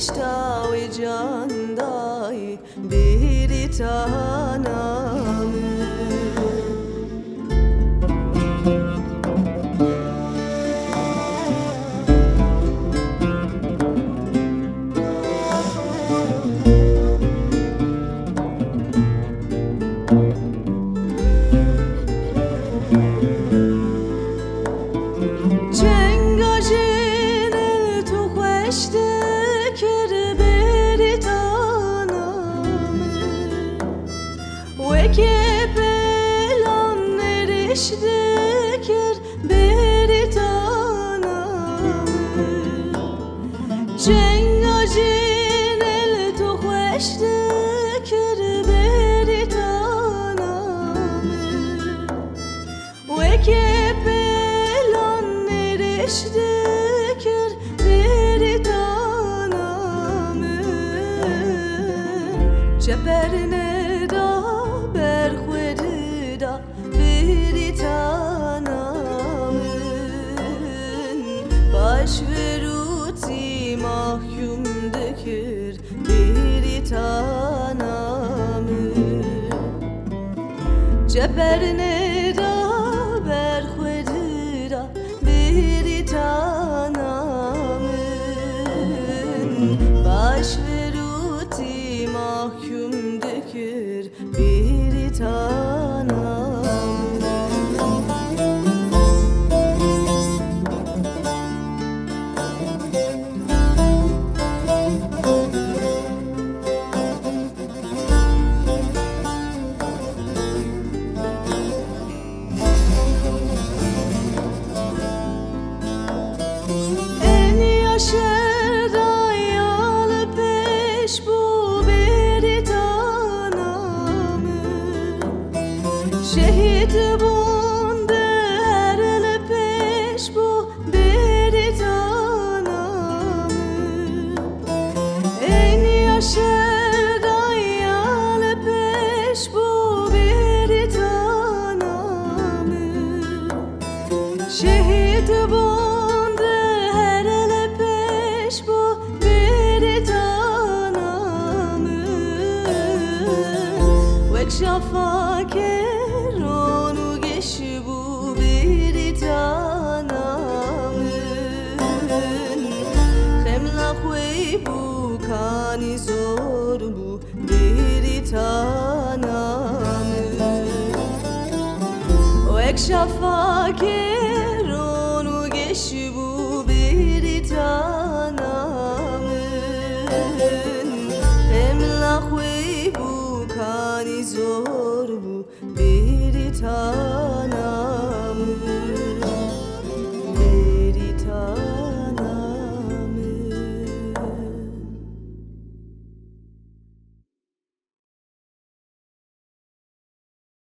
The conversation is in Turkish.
beşta ve canday bir tanamı. Şdekir beri tanamı Cengacin el tohveş dekir beri tanamı Veke pelan neriş dekir beri tanamı Ceperine da berhvedi da beri tanamın baş veruti mahkum dökür beri tanamın ceperine da berhvedi da beri tanamın baş veruti mahkum dökür beri tanamın. Şehit bunde herle peş bu beri tanamı En yaşer dayalı peş bu beri tanamı Şehit bunde herle peş bu beri tanamı Vek şafake onu geç bu bir tanamın Hemla huy bu kani zor bu bir tanamın O ek şafaker onu geç bu bir tanamın Hemla huy bu kani zor bu bir tanamın